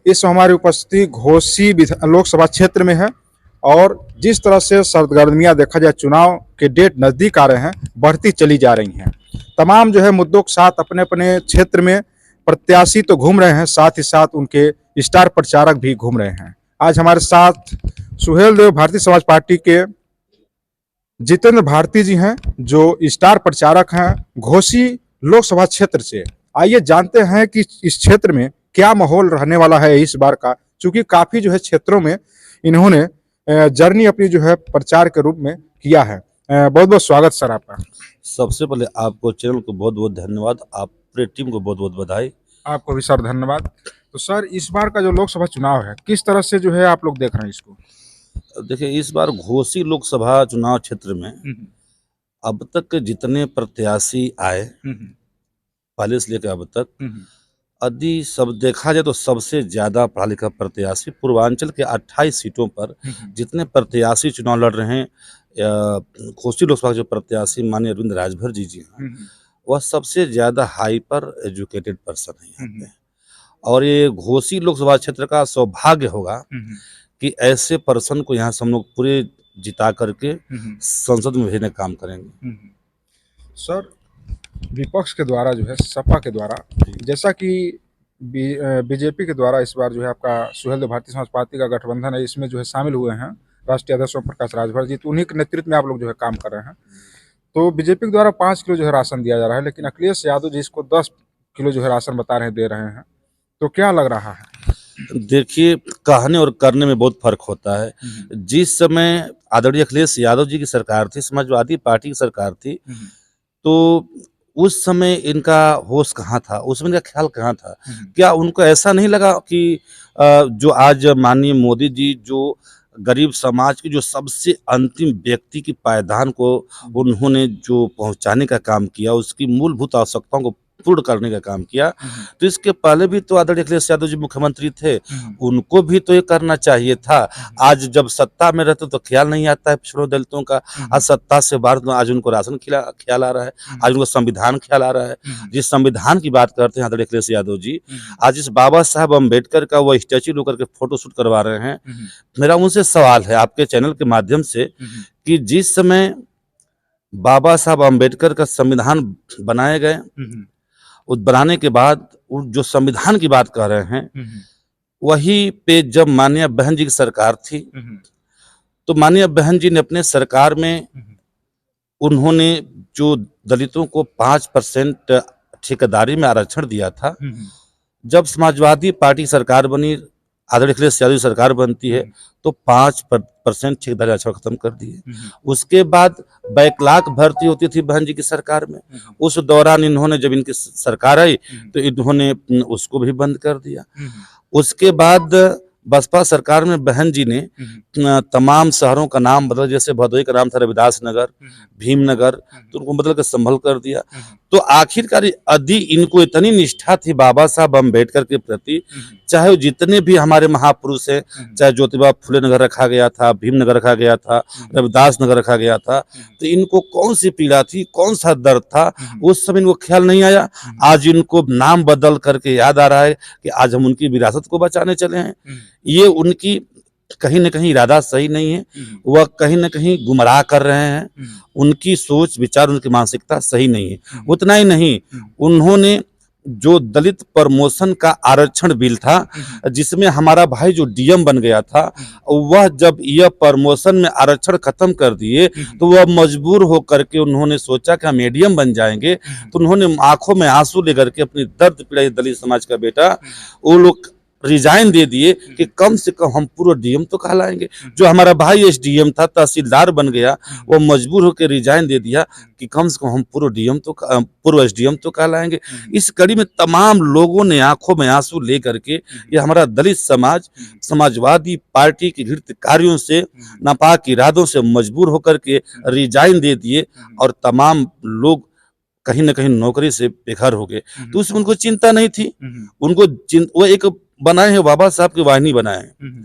इस हमारी उपस्थिति घोसी लोकसभा क्षेत्र में है और जिस तरह से सरगर्मियां देखा जाए चुनाव के डेट नज़दीक आ रहे हैं, बढ़ती चली जा रही हैं। तमाम जो है मुद्दों के साथ अपने अपने क्षेत्र में प्रत्याशी तो घूम रहे हैं, साथ ही साथ उनके स्टार प्रचारक भी घूम रहे हैं। आज हमारे साथ सुहेल देव भारतीय समाज पार्टी के जितेंद्र भारती जी हैं, जो स्टार प्रचारक हैं घोसी लोकसभा क्षेत्र से। आइए जानते हैं कि इस क्षेत्र में क्या माहौल रहने वाला है इस बार का, क्योंकि काफी जो है क्षेत्रों में इन्होंने जर्नी अपनी जो है प्रचार के रूप में किया है। बहुत बहुत स्वागत सर आपका। सबसे पहले आपको चैनल को बहुत बहुत धन्यवाद, आप पूरे टीम को बहुत बहुत बधाई। आपको भी सर धन्यवाद। तो सर इस बार का जो लोकसभा चुनाव है किस तरह से जो है आप लोग देख रहे हैं इसको? देखिए, इस बार घोसी लोकसभा चुनाव क्षेत्र में अब तक जितने प्रत्याशी आए पहले से लेकर अब तक, यदि सब देखा जाए तो सबसे ज्यादा पढ़ा लिखा प्रत्याशी पूर्वांचल के 28 सीटों पर जितने प्रत्याशी चुनाव लड़ रहे हैं, घोसी लोकसभा के जो प्रत्याशी माननीय अरविंद राजभर जी हैं, वह सबसे ज्यादा हाइपर एजुकेटेड पर्सन है यहाँ पे। और ये घोसी लोकसभा क्षेत्र का सौभाग्य होगा कि ऐसे पर्सन को यहाँ से हम लोग पूरे जिता करके संसद में भेजने का काम करेंगे। सर विपक्ष के द्वारा जो है सपा के द्वारा, जैसा कि बीजेपी के द्वारा इस बार जो है आपका सुहेल देव भारतीय समाज पार्टी का गठबंधन है, इसमें जो है शामिल हुए हैं राष्ट्रीय अध्यक्ष ओम प्रकाश राजभर जी, तो उन्हीं के नेतृत्व में आप लोग जो है काम कर रहे हैं। तो बीजेपी के द्वारा 5 किलो जो है राशन दिया जा रहा है, लेकिन अखिलेश यादव जी इसको 10 किलो जो है राशन बता रहे हैं दे रहे हैं, तो क्या लग रहा है? देखिए, कहने और करने में बहुत फर्क होता है। जिस समय आदरणीय अखिलेश यादव जी की सरकार थी, समाजवादी पार्टी की सरकार थी, तो उस समय इनका होश कहाँ था, उसमें इनका ख्याल कहाँ था? क्या उनको ऐसा नहीं लगा कि जो आज माननीय मोदी जी जो गरीब समाज की जो सबसे अंतिम व्यक्ति की पायदान को उन्होंने जो पहुंचाने का काम किया, उसकी मूलभूत आवश्यकताओं को पूर्ण करने का काम किया, तो इसके पहले भी तो आदरणीय अखिलेश यादव जी मुख्यमंत्री थे, उनको भी तो ये करना चाहिए था। आज जब सत्ता में रहते तो ख्याल नहीं आता है पिछड़ों दलितों का, आज सत्ता से बाहर तो आज उनको राशन ख्याल आ रहा है, आज उनको संविधान ख्याल आ रहा है। जिस संविधान की बात करते हैं आदरणीय अखिलेश यादव जी, आज इस बाबा साहब अम्बेडकर का वो स्टैच्यू लेकर के फोटो शूट करवा रहे हैं। मेरा उनसे सवाल है आपके चैनल के माध्यम से कि जिस समय बाबा साहब अम्बेडकर का संविधान बनाए गए, उस बनाने के बाद जो संविधान की बात कर रहे हैं, वही पे जब माननीय बहन जी की सरकार थी, तो माननीय बहन जी ने अपने सरकार में उन्होंने जो दलितों को 5% ठेकेदारी में आरक्षण दिया था। जब समाजवादी पार्टी सरकार बनी, आदरणीय अखिलेश यादव सरकार बनती है, तो 5% ठेकेदारी आरक्षण खत्म कर दिए। उसके बाद बैकलॉग भर्ती होती थी बहन जी की सरकार में, उस दौरान इन्होंने जब इनकी सरकार आई तो इन्होंने उसको भी बंद कर दिया। उसके बाद बसपा सरकार में बहन जी ने तमाम शहरों का नाम बदल, जैसे भदोही का नाम था रविदास नगर, भीमनगर, तो उनको बदल कर संभल कर दिया। तो आखिरकार यदि इनको इतनी निष्ठा थी बाबा साहब अम्बेडकर के प्रति, चाहे वो जितने भी हमारे महापुरुष हैं, चाहे ज्योतिबा फुले नगर रखा गया था, भीमनगर रखा गया था, रविदास नगर रखा गया था, तो इनको कौन सी पीड़ा थी, कौन सा दर्द था, उस समय इनको ख्याल नहीं आया। आज इनको नाम बदल करके याद आ रहा है कि आज हम उनकी विरासत को बचाने चले हैं। ये उनकी कहीं न कहीं इरादा सही नहीं है, वह कहीं न कहीं गुमराह कर रहे हैं, उनकी सोच विचार, उनकी मानसिकता सही नहीं है। उतना ही नहीं, उन्होंने जो दलित प्रमोशन का आरक्षण बिल था, जिसमें हमारा भाई जो डीएम बन गया था, वह जब यह प्रमोशन में आरक्षण खत्म कर दिए तो वह मजबूर होकर के उन्होंने सोचा कि हम एडीएम बन जाएंगे, तो उन्होंने आंखों में आंसू लेकर के अपनी दर्द पीड़ा दलित समाज का बेटा, वो लोग रिजाइन दे दिए कि कम से कम हम पूर्व डीएम तो कहलाएंगे। जो हमारा भाई एसडीएम था, तहसीलदार बन गया, वो मजबूर होकर रिजाइन दे दिया कि कम से कम हम पूर्व एसडीएम तो कहलाएंगे। इस कड़ी में तमाम लोगों ने आंखों में आंसू लेकर के ये हमारा दलित समाज समाजवादी पार्टी के घृणित कार्यों से, नापाक इरादों से मजबूर होकर के रिजाइन दे दिए और तमाम लोग कहीं न कहीं नौकरी से बेघर हो गए। तो उसमें उनको चिंता नहीं थी, उनको वो एक बनाए हैं बाबा साहब की वाहिनी बनाए हैं।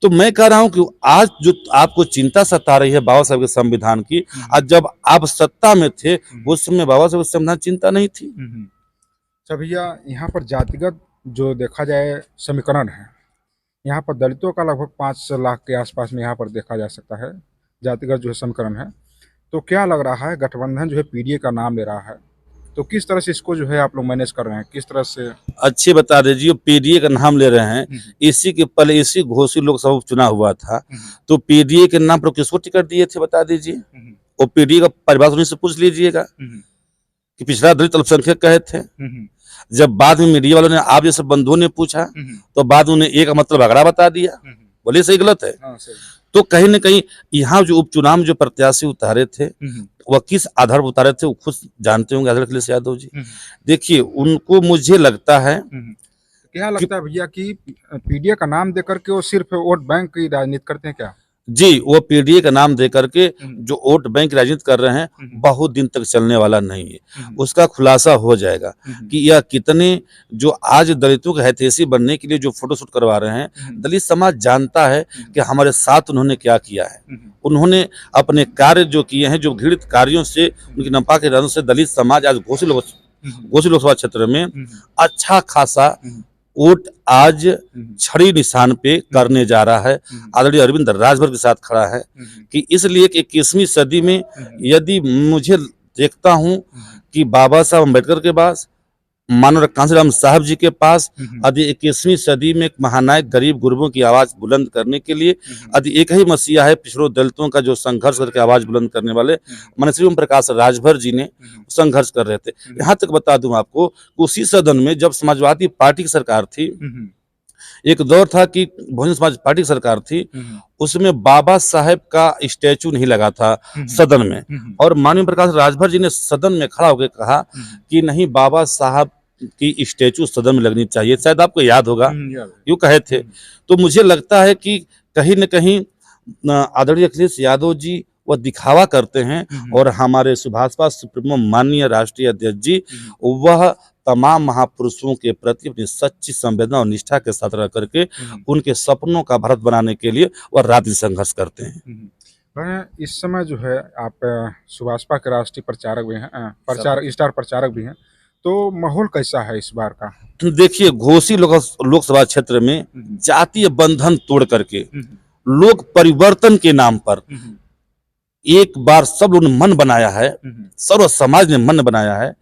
तो मैं कह रहा हूं कि आज जो आपको चिंता सता रही है बाबा साहब के संविधान की, आज जब आप सत्ता में थे उस समय बाबा साहब के संविधान चिंता नहीं थी। अच्छा भैया, यहाँ पर जातिगत जो देखा जाए समीकरण है, यहाँ पर दलितों का लगभग 5 लाख के आसपास में यहाँ पर देखा जा सकता है, जातिगत जो है समीकरण है। तो क्या लग रहा है, गठबंधन जो है पीडीए का नाम ले रहा है, तो किस तरह से इसको जो है आप लोग मैनेज कर रहे हैं, किस तरह से? अच्छे बता दीजिए, पीडीए का नाम ले रहे हैं। इसी के पहले इसी घोषित लोकसभा उपचुनाव हुआ था, तो पीडीए के नाम पर किसको टिकट दिए थे बता दीजिए। वो पीडीए का परिभाषा उन्हीं से पूछ लीजिएगा कि पिछड़ा दलित अल्पसंख्यक कहे थे। जब बाद में मीडिया वालों ने, आप जैसे बंधुओं ने पूछा, तो बाद में उन्हें एक मतलब अगड़ा बता दिया। बोलिए सही गलत है? तो कहीं न कहीं यहाँ जो उपचुनाव में जो प्रत्याशी उतारे थे, वह किस आधार पर उतारे थे वो खुद जानते होंगे, आदरणीय अखिलेश यादव जी। देखिए, उनको मुझे लगता है, क्या लगता है भैया कि पीडीए का नाम देकर के वो सिर्फ वोट बैंक की राजनीति करते हैं क्या? जी, वो पीडीए का नाम दे करके जो वोट बैंक की राजनीति कर रहे हैं, बहुत दिन तक चलने वाला नहीं है। उसका खुलासा हो जाएगा कि यह कितने, जो आज दलितों के हितैषी बनने के लिए जो फोटोशूट करवा रहे हैं, दलित समाज जानता है कि हमारे साथ उन्होंने क्या किया है। उन्होंने अपने कार्य जो किए हैं, जो घृणित कार्यों से, उनकी नपा के इरादों से दलित समाज आज घोषित लोकसभा क्षेत्र में अच्छा खासा वोट आज छड़ी निशान पे करने जा रहा है। आदरणीय अरविंद राजभर के साथ खड़ा है कि इसलिए कि 21वीं सदी में यदि मुझे देखता हूं कि बाबा साहब अम्बेडकर के पास, माननीय कांसीराम साहब जी के पास, यदि 21वीं सदी में एक महानायक गरीब गुरबों की आवाज बुलंद करने के लिए यदि एक ही मसीहा है, पिछड़ों दलितों का जो संघर्ष करके आवाज बुलंद करने वाले माननीय श्री ओम प्रकाश राजभर जी ने संघर्ष कर रहे थे। यहाँ तक बता दूं आपको, उसी सदन में जब समाजवादी पार्टी की सरकार थी, एक दौर था कि बहुजन समाज पार्टी की सरकार थी, उसमें बाबा साहेब का स्टैचू नहीं लगा था सदन में, और माननीय प्रकाश राजभर जी ने सदन में खड़ा होकर कहा कि नहीं, बाबा साहब की स्टैचू सदन में लगनी चाहिए। शायद आपको याद होगा, यूं कहे थे। तो मुझे लगता है कि कहीं न कहीं आदरणीय अखिलेश यादव जी वह दिखावा करते हैं, और हमारे सुभाषपा सुप्रीमो माननीय राष्ट्रीय अध्यक्ष जी वह तमाम महापुरुषों के प्रति अपनी सच्ची संवेदना और निष्ठा के साथ रह करके उनके सपनों का भारत बनाने के लिए वह रात दिन संघर्ष करते हैं। इस समय जो है आप सुभाषपा के राष्ट्रीय प्रचारक भी हैं, स्टार प्रचारक भी हैं, तो माहौल कैसा है इस बार का? तो देखिए, घोसी लोकसभा क्षेत्र में जातीय बंधन तोड़ करके लोग परिवर्तन के नाम पर एक बार सब लोगों ने मन बनाया है, सर्व समाज ने मन बनाया है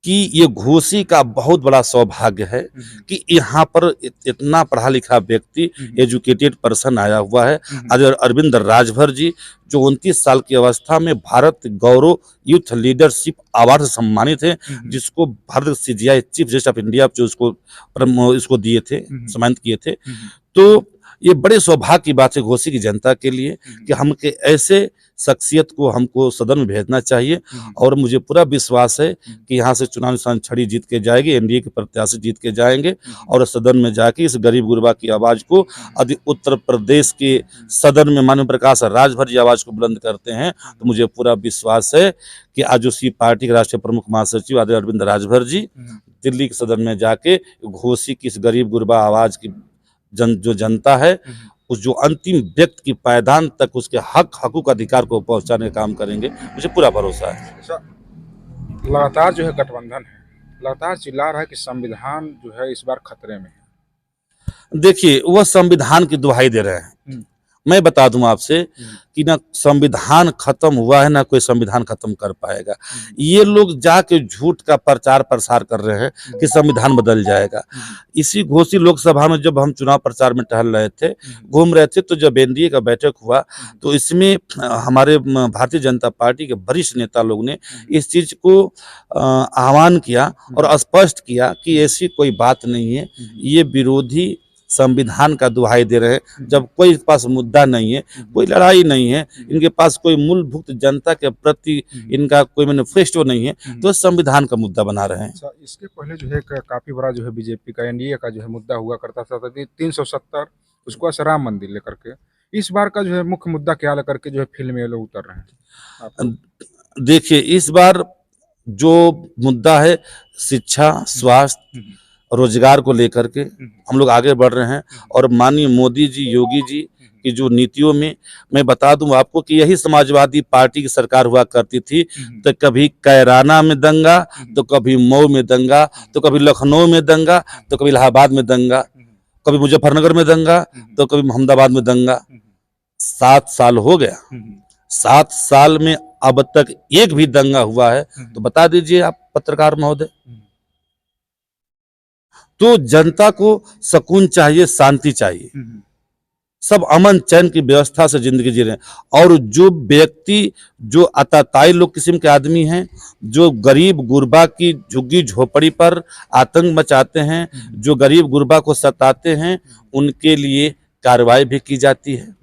कि ये घोसी का बहुत बड़ा सौभाग्य है कि यहाँ पर इतना पढ़ा लिखा व्यक्ति, एजुकेटेड पर्सन आया हुआ है। अरविंद राजभर जी जो 29 साल की अवस्था में भारत गौरव यूथ लीडरशिप अवार्ड से सम्मानित है, जिसको Bharat CGI chief justice of India जो इसको दिए थे, सम्मानित किए थे। तो ये बड़े सौभाग्य की बात है घोसी की जनता के लिए कि हम के ऐसे शख्सियत को हमको सदन में भेजना चाहिए, और मुझे पूरा विश्वास है कि यहाँ से चुनाव निशान छड़ी जीत के जाएगी, एनडीए के प्रत्याशी जीत के जाएंगे, और सदन में जाके इस गरीब गुरबा की आवाज को, यदि उत्तर प्रदेश के सदन में माननीय प्रकाश राजभर जी आवाज को बुलंद करते हैं, तो मुझे पूरा विश्वास है कि आज उसी पार्टी के राष्ट्रीय प्रमुख महासचिव आदरणीय अरविंद राजभर जी दिल्ली के सदन में जाके घोसी की इस गरीब गुरबा आवाज की जो जनता है, उस जो अंतिम व्यक्ति की पायदान तक उसके हकूक अधिकार को पहुंचाने का काम करेंगे, मुझे पूरा भरोसा है। लगातार जो है गठबंधन है, लगातार चिल्ला रहा है कि संविधान जो है इस बार खतरे में है। देखिए, वह संविधान की दुहाई दे रहे हैं। मैं बता दूं आपसे कि ना संविधान खत्म हुआ है, ना कोई संविधान खत्म कर पाएगा। ये लोग जाके झूठ का प्रचार प्रसार कर रहे हैं कि संविधान बदल जाएगा। इसी घोसी लोकसभा में जब हम चुनाव प्रचार में टहल रहे थे, घूम रहे थे, तो जब एनडीए का बैठक हुआ, तो इसमें हमारे भारतीय जनता पार्टी के वरिष्ठ नेता लोग ने इस चीज को आह्वान किया और स्पष्ट किया कि ऐसी कोई बात नहीं है, ये विरोधी संविधान का दुहाई दे रहे हैं। जब कोई पास मुद्दा नहीं है, कोई लड़ाई नहीं है, इनके पास कोई मूलभूत जनता के प्रति इनका कोई मैनिफेस्टो नहीं है, तो संविधान का मुद्दा बना रहे हैं। इसके पहले जो है काफी बड़ा जो है बीजेपी का, एनडीए का जो है मुद्दा हुआ करता था 370, उसको राम मंदिर लेकर के। इस बार का जो है मुख्य मुद्दा क्या लेकर के जो है फील्ड में लोग उतर रहे हैं? देखिए, इस बार जो मुद्दा है शिक्षा, स्वास्थ्य, रोजगार को लेकर के हम लोग आगे बढ़ रहे हैं, और माननीय मोदी जी, योगी जी की जो नीतियों में मैं बता दूं आपको कि यही समाजवादी पार्टी की सरकार हुआ करती थी। तो कभी कैराना में दंगा, तो कभी मऊ में दंगा, तो कभी लखनऊ में दंगा, तो कभी इलाहाबाद में दंगा, कभी मुजफ्फरनगर में दंगा, तो कभी मोहम्मदाबाद में दंगा। 7 साल हो गया, 7 साल में अब तक एक भी दंगा हुआ है तो बता दीजिए आप पत्रकार महोदय। तो जनता को सुकून चाहिए, शांति चाहिए, सब अमन चैन की व्यवस्था से जिंदगी जी रहे हैं। और जो व्यक्ति जो आताताई लोग किस्म के आदमी हैं, जो गरीब गुरबा की झुग्गी झोपड़ी पर आतंक मचाते हैं, जो गरीब गुरबा को सताते हैं, उनके लिए कार्रवाई भी की जाती है।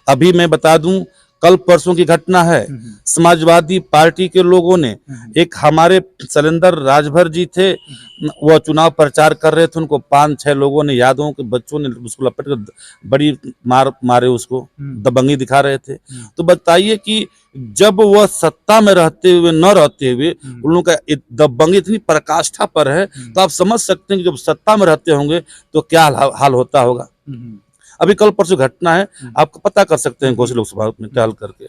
अभी मैं बता दूं, कल परसों की घटना है, समाजवादी पार्टी के लोगों ने एक हमारे शैलेंद्र राजभर जी थे, वो चुनाव प्रचार कर रहे थे, उनको 5-6 लोगों ने, यादों के बच्चों ने उसको लपट कर बड़ी मारे, उसको दबंगी दिखा रहे थे। तो बताइए कि जब वह सत्ता में रहते हुए न रहते हुए उन लोगों का दबंगी इतनी पराकाष्ठा पर है, तो आप समझ सकते हैं कि जब सत्ता में रहते होंगे तो क्या हाल होता होगा। अभी कल परसों घटना है, आपको पता कर सकते हैं घोसी लोकसभा में टहल करके।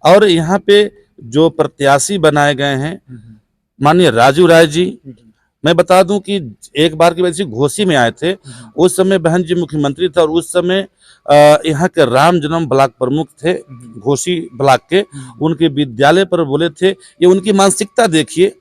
और यहाँ पे जो प्रत्याशी बनाए गए हैं माननीय राजू राय जी, मैं बता दूं कि एक बार की वजह घोसी में आए थे, उस समय बहन जी मुख्यमंत्री थे, और उस समय यहाँ के राम जन्म ब्लॉक प्रमुख थे घोसी ब्लॉक के, उनके विद्यालय पर बोले थे। ये उनकी मानसिकता देखिए,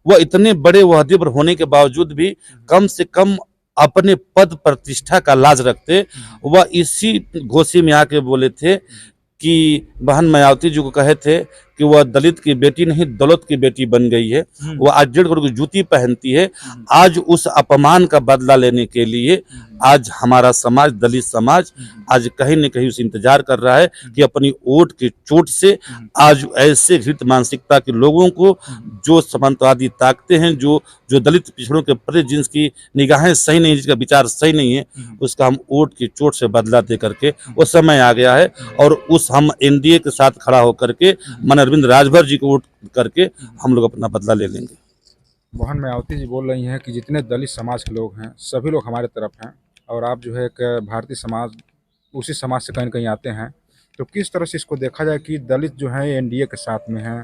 वह इतने बड़े वहदे पर होने के बावजूद भी कम से कम अपने पद प्रतिष्ठा का लाज रखते। वह इसी घोसी में आके बोले थे कि बहन मायावती जी को कहे थे कि वह दलित की बेटी नहीं, दौलत की बेटी बन गई है। वह आज 1.5 करोड़ की जूती पहनती है। आज उस अपमान का बदला लेने के लिए आज हमारा समाज, दलित समाज, आज कहीं न कहीं उसे इंतजार कर रहा है कि अपनी वोट की चोट से आज ऐसे घृत मानसिकता के लोगों को, जो समांतवादी ताकतें हैं, जो दलित पिछड़ों के प्रति जिनकी निगाहें सही नहीं, जिसका विचार सही नहीं है, उसका हम वोट की चोट से बदला दे करके, वो समय आ गया है। और उस हम एनडीए के साथ खड़ा होकर के माननीय अरविंद राजभर जी को वोट करके हम लोग अपना बदला ले लेंगे। बहन मायावती जी बोल रही हैं कि जितने दलित समाज के लोग हैं सभी लोग हमारे तरफ हैं, और आप जो है एक भारतीय समाज, उसी समाज से कहीं न कहीं आते हैं। तो किस तरह से इसको देखा जाए कि दलित जो है एनडीए के साथ में हैं?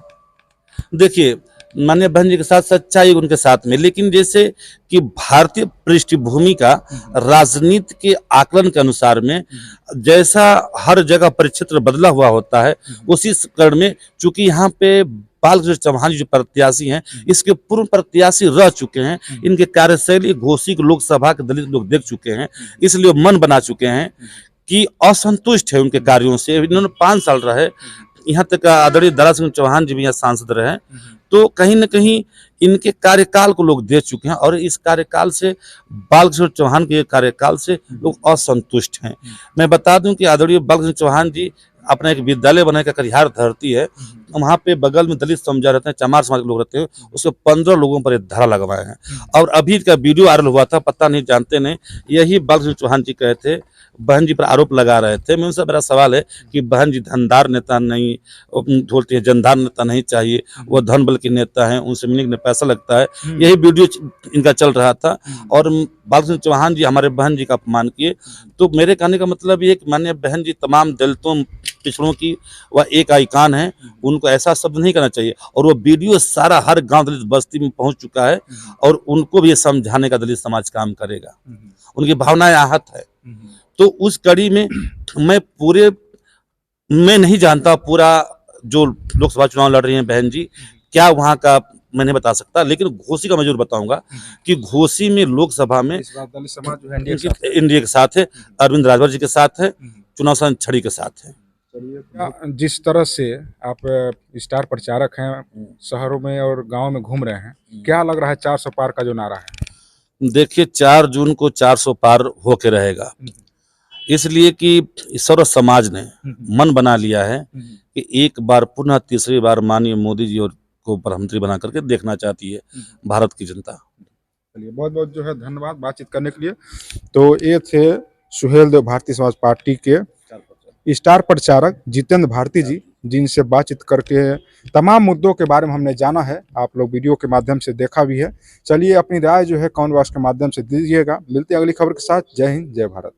देखिए, माननीय बहन जी के साथ सच्चाई उनके साथ में, लेकिन जैसे कि भारतीय पृष्ठभूमि का राजनीति के आकलन के अनुसार में जैसा हर जगह परिक्षेत्र बदला हुआ होता है, उसी करण में चूंकि यहाँ पे बालकृष्ण चौहान जो प्रत्याशी हैं, इसके पूर्व प्रत्याशी रह चुके हैं, इनके कार्यशैली घोसी लोकसभा के दलित लोग देख चुके हैं, इसलिए मन बना चुके हैं कि असंतुष्ट है उनके कार्यों से। इन्होंने 5 साल रहे, यहाँ तक आदरणीय दारा सिंह चौहान जी भी यहाँ सांसद रहे, तो कहीं न कहीं इनके कार्यकाल को लोग देख चुके हैं, और इस कार्यकाल से, बालकृष्ण चौहान के कार्यकाल से लोग असंतुष्ट हैं। मैं बता दूं कि आदरणीय बालकृष्ण चौहान जी अपना एक विद्यालय बनाने का कटिहार धरती है, वहाँ पे बगल में दलित समुदाय रहते हैं, चमार समाज के लोग रहते हैं, उसके 15 लोगों पर धारा लगवाए हैं। और अभी का वीडियो वायरल हुआ था, पता नहीं, जानते नहीं, यही बालकृष्ण चौहान जी कहे थे, बहन जी पर आरोप लगा रहे थे। मैं उनसे मेरा सवाल है कि बहन जी धनदार नेता नहीं बोलती है, जनदार नेता नहीं चाहिए, वो धन बल के नेता हैं, उनसे मिलने में पैसा लगता है, यही वीडियो इनका चल रहा था। और बालकृष्ण चौहान जी हमारे बहन जी का अपमान किए। तो मेरे कहने का मतलब ये कि माननीय बहन जी तमाम दलितों पिछड़ों की वह एक आइकान है, उनको ऐसा शब्द नहीं करना चाहिए। और वो वीडियो सारा हर गांव दलित बस्ती में पहुंच चुका है, और उनको भी ये समझाने का दलित समाज काम करेगा, उनकी भावनाएं आहत है। तो उस कड़ी में मैं नहीं जानता पूरा जो लोकसभा चुनाव लड़ रही हैं बहन जी, क्या वहाँ का मैं नहीं बता सकता, लेकिन घोसी का मैं जरूर बताऊंगा कि घोसी में लोकसभा में इस बार दलित समाज जो है एनडीए के साथ है, अरविंद राजभर जी के साथ है, चुनाव संघ छड़ी के साथ है। जिस तरह से आप स्टार प्रचारक हैं, शहरों में और गांव में घूम रहे हैं, क्या लग रहा है 400 पार का जो नारा है? देखिए, 4 जून को 400 पार होके रहेगा, इसलिए कि सर्व समाज ने मन बना लिया है कि एक बार पुनः तीसरी बार माननीय मोदी जी को प्रधानमंत्री बना करके देखना चाहती है भारत की जनता। चलिए, बहुत बहुत जो है धन्यवाद बातचीत करने के लिए। तो ये थे सुहेल देव भारतीय समाज पार्टी के स्टार प्रचारक जितेंद्र भारती जी, जिनसे बातचीत करके तमाम मुद्दों के बारे में हमने जाना है। आप लोग वीडियो के माध्यम से देखा भी है। चलिए, अपनी राय जो है कमेंट बॉक्स के माध्यम से दीजिएगा। मिलते हैं अगली खबर के साथ। जय हिंद, जय भारत।